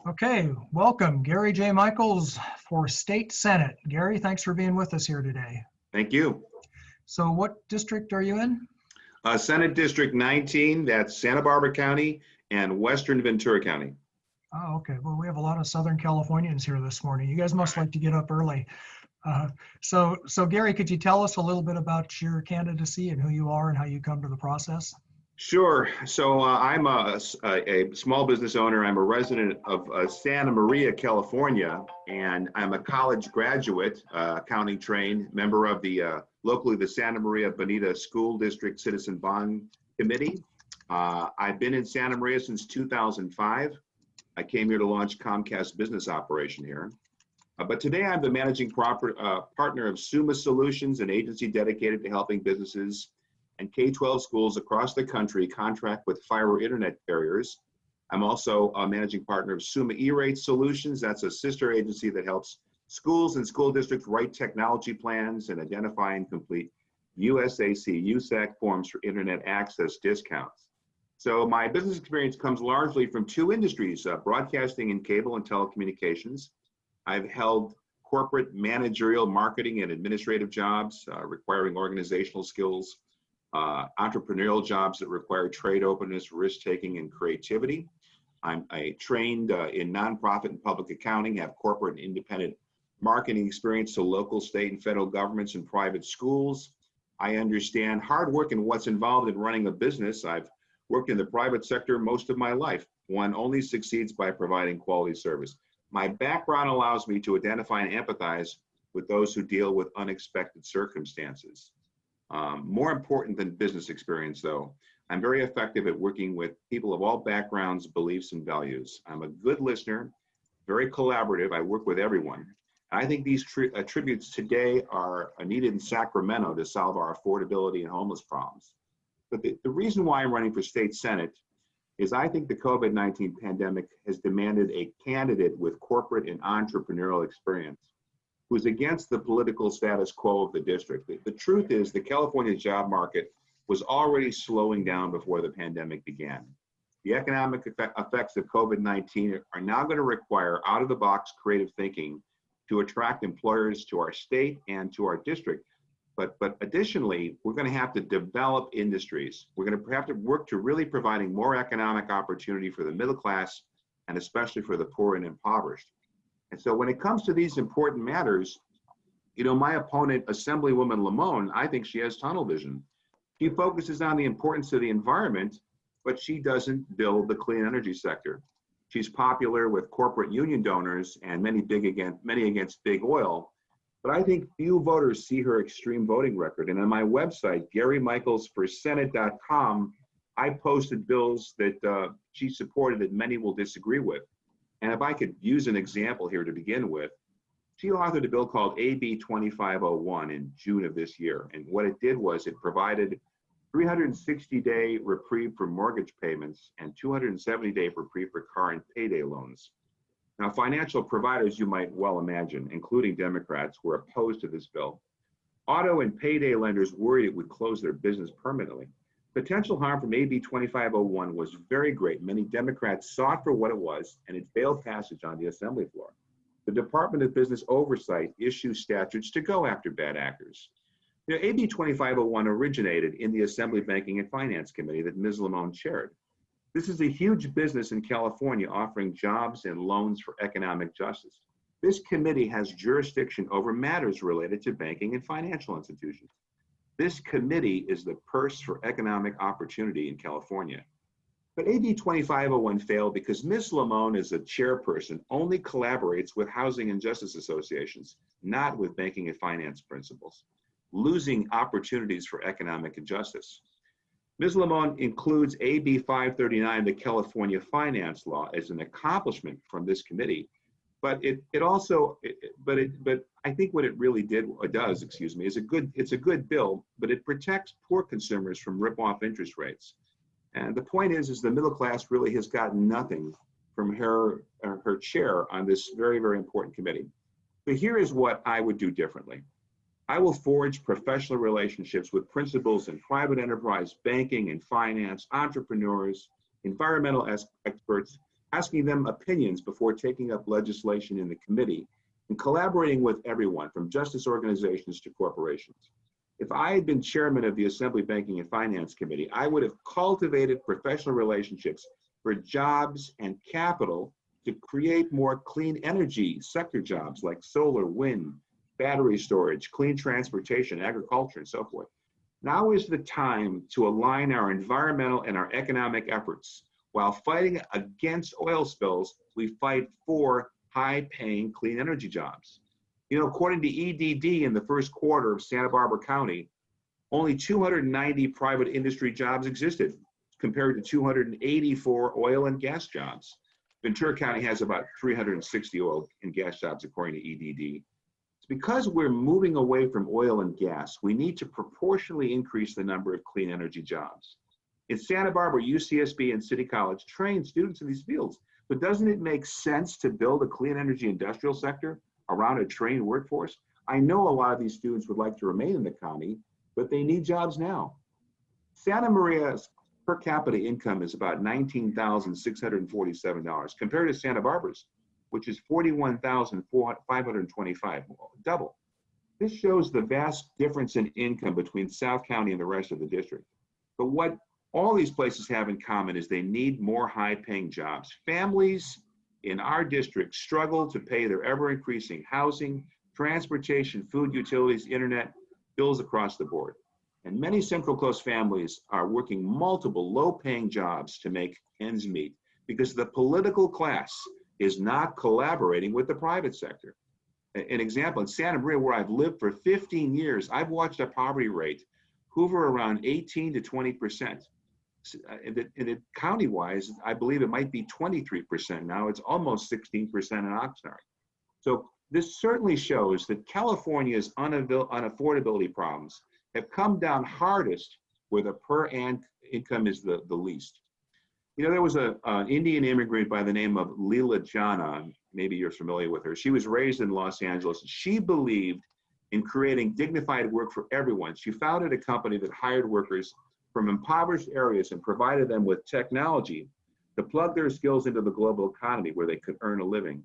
Okay, welcome Gary J. Michaels for State Senate. Gary, thanks for being with us here today. Thank you. So what district are you in? Senate District 19, that's Santa Barbara County and Western Ventura County. Oh, okay. Well, we have a lot of Southern Californians here this morning. You guys must like to get up early. So Gary, could you tell us a little bit about your candidacy and who you are and how you come to the process? Sure. So I'm a small business owner. I'm a resident of Santa Maria, California, and I'm a college graduate, accounting trained, member of the locally the Santa Maria Bonita School District Citizen Bond Committee. I've been in Santa Maria since 2005. I came here to launch Comcast business operation here. But today I'm the managing partner of Summa Solutions, an agency dedicated to helping businesses and K-12 schools across the country contract with fiber internet carriers. I'm also a managing partner of Summa E-Rate Solutions. That's a sister agency that helps schools and school districts write technology plans and identify and complete USAC forms for internet access discounts. So my business experience comes largely from two industries, broadcasting and cable and telecommunications. I've held corporate managerial marketing and administrative jobs requiring organizational skills, entrepreneurial jobs that require trade openness, risk-taking, and creativity. I'm trained in nonprofit and public accounting, have corporate and independent marketing experience to local, state, and federal governments and private schools. I understand hard work and what's involved in running a business. I've worked in the private sector most of my life. One only succeeds by providing quality service. My background allows me to identify and empathize with those who deal with unexpected circumstances. More important than business experience, though, I'm very effective at working with people of all backgrounds, beliefs, and values. I'm a good listener, very collaborative. I work with everyone. I think these attributes today are needed in Sacramento to solve our affordability and homeless problems. But the reason why I'm running for state senate is I think the COVID-19 pandemic has demanded a candidate with corporate and entrepreneurial experience who's against the political status quo of the district. The truth is the California job market was already slowing down before the pandemic began. The economic effects of COVID-19 are now going to require out-of-the-box creative thinking to attract employers to our state and to our district. But additionally, we're going to have to develop industries. We're going to have to work to really providing more economic opportunity for the middle class and especially for the poor and impoverished. And so when it comes to these important matters, you know, my opponent, Assemblywoman Limon, I think she has tunnel vision. She focuses on the importance of the environment, but she doesn't build the clean energy sector. She's popular with corporate union donors and many against big oil. But I think few voters see her extreme voting record. And on my website, GaryMichaelsForSenate.com, I posted bills that she supported that many will disagree with. And if I could use an example here to begin with, she authored a bill called AB 2501 in June of this year. And what it did was it provided 360-day reprieve for mortgage payments and 270-day reprieve for car and payday loans. Now, financial providers, you might well imagine, including Democrats, were opposed to this bill. Auto and payday lenders worried it would close their business permanently. Potential harm from AB 2501 was very great. Many Democrats saw it for what it was, and it failed passage on the Assembly floor. The Department of Business Oversight issues statutes to go after bad actors. You know, AB 2501 originated in the Assembly Banking and Finance Committee that Ms. Limon chaired. This is a huge business in California offering jobs and loans for economic justice. This committee has jurisdiction over matters related to banking and financial institutions. This committee is the purse for economic opportunity in California. But AB 2501 failed because Ms. Limon, as a chairperson, only collaborates with housing and justice associations, not with banking and finance principles, losing opportunities for economic injustice. Ms. Limon includes AB 539, the California finance law, as an accomplishment from this committee, but I think what it really does, is it's a good bill, but it protects poor consumers from rip-off interest rates. And the point is the middle class really has gotten nothing from her chair on this very, very important committee. But here is what I would do differently. I will forge professional relationships with principals in private enterprise, banking and finance, entrepreneurs, environmental experts, asking them opinions before taking up legislation in the committee, and collaborating with everyone from justice organizations to corporations. If I had been chairman of the Assembly Banking and Finance Committee, I would have cultivated professional relationships for jobs and capital to create more clean energy sector jobs like solar, wind, battery storage, clean transportation, agriculture, and so forth. Now is the time to align our environmental and our economic efforts. While fighting against oil spills, we fight for high-paying clean energy jobs. You know, according to EDD in the first quarter of Santa Barbara County, only 290 private industry jobs existed compared to 284 oil and gas jobs. Ventura County has about 360 oil and gas jobs according to EDD. It's because we're moving away from oil and gas, we need to proportionally increase the number of clean energy jobs. In Santa Barbara, UCSB and City College train students in these fields, but doesn't it make sense to build a clean energy industrial sector around a trained workforce? I know a lot of these students would like to remain in the county, but they need jobs now. Santa Maria's per capita income is about $19,647 compared to Santa Barbara's, which is $41,525, double. This shows the vast difference in income between South County and the rest of the district. But what all these places have in common is they need more high-paying jobs. Families in our district struggle to pay their ever-increasing housing, transportation, food, utilities, internet, bills across the board. And many Central Coast families are working multiple low-paying jobs to make ends meet because the political class is not collaborating with the private sector. An example, in Santa Maria, where I've lived for 15 years, I've watched a poverty rate hover around 18 to 20%. And county-wise, I believe it might be 23% now. It's almost 16% in Oxnard. So this certainly shows that California's unaffordability problems have come down hardest where the per income is the least. You know, there was an Indian immigrant by the name of Leela Jana. Maybe you're familiar with her. She was raised in Los Angeles. She believed in creating dignified work for everyone. She founded a company that hired workers from impoverished areas and provided them with technology to plug their skills into the global economy where they could earn a living.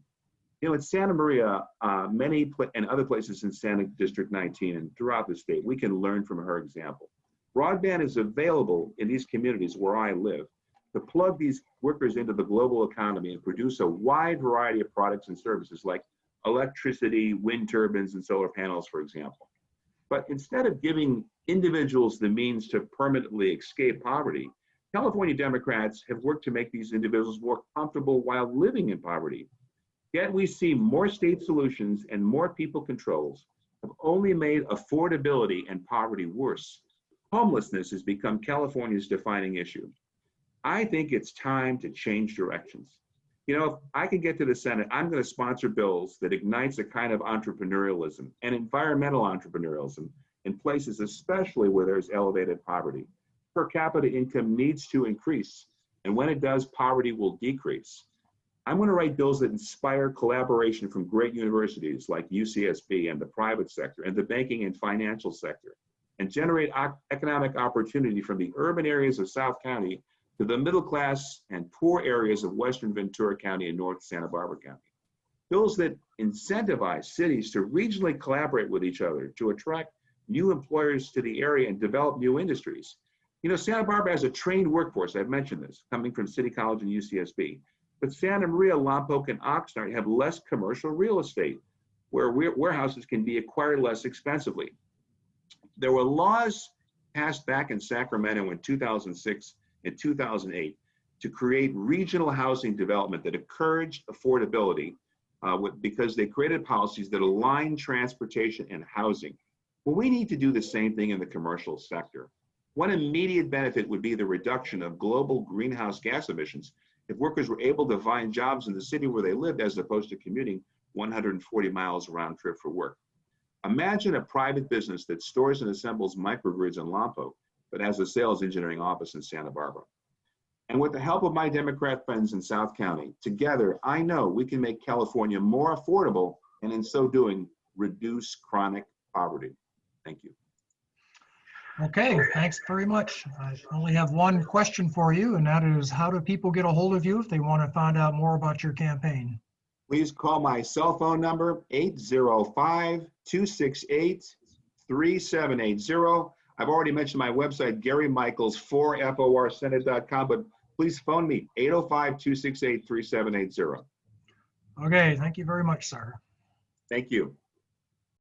You know, in Santa Maria, and other places in Santa District 19 and throughout the state, we can learn from her example. Broadband is available in these communities where I live to plug these workers into the global economy and produce a wide variety of products and services like electricity, wind turbines, and solar panels, for example. But instead of giving individuals the means to permanently escape poverty, California Democrats have worked to make these individuals more comfortable while living in poverty. Yet we see more state solutions and more people controls have only made affordability and poverty worse. Homelessness has become California's defining issue. I think it's time to change directions. You know, if I can get to the Senate, I'm going to sponsor bills that ignites a kind of entrepreneurialism and environmental entrepreneurialism in places especially where there's elevated poverty. Per capita income needs to increase, and when it does, poverty will decrease. I'm going to write bills that inspire collaboration from great universities like UCSB and the private sector and the banking and financial sector, and generate economic opportunity from the urban areas of South County to the middle class and poor areas of Western Ventura County and North Santa Barbara County. Bills that incentivize cities to regionally collaborate with each other to attract new employers to the area and develop new industries. You know, Santa Barbara has a trained workforce, I've mentioned this, coming from City College and UCSB. But Santa Maria, Lompoc, and Oxnard have less commercial real estate, where warehouses can be acquired less expensively. There were laws passed back in Sacramento in 2006 and 2008 to create regional housing development that encouraged affordability because they created policies that align transportation and housing. Well, we need to do the same thing in the commercial sector. One immediate benefit would be the reduction of global greenhouse gas emissions if workers were able to find jobs in the city where they lived as opposed to commuting 140 miles round trip for work. Imagine a private business that stores and assembles microgrids in Lompoc, but has a sales engineering office in Santa Barbara. And with the help of my Democrat friends in South County, together, I know we can make California more affordable and in so doing, reduce chronic poverty. Thank you. Okay, thanks very much. I only have one question for you, and that is, how do people get a hold of you if they want to find out more about your campaign? Please call my cell phone number, 805-268-3780. I've already mentioned my website, GaryMichaels4FORSenate.com, but please phone me, 805-268-3780. Okay, thank you very much, sir. Thank you.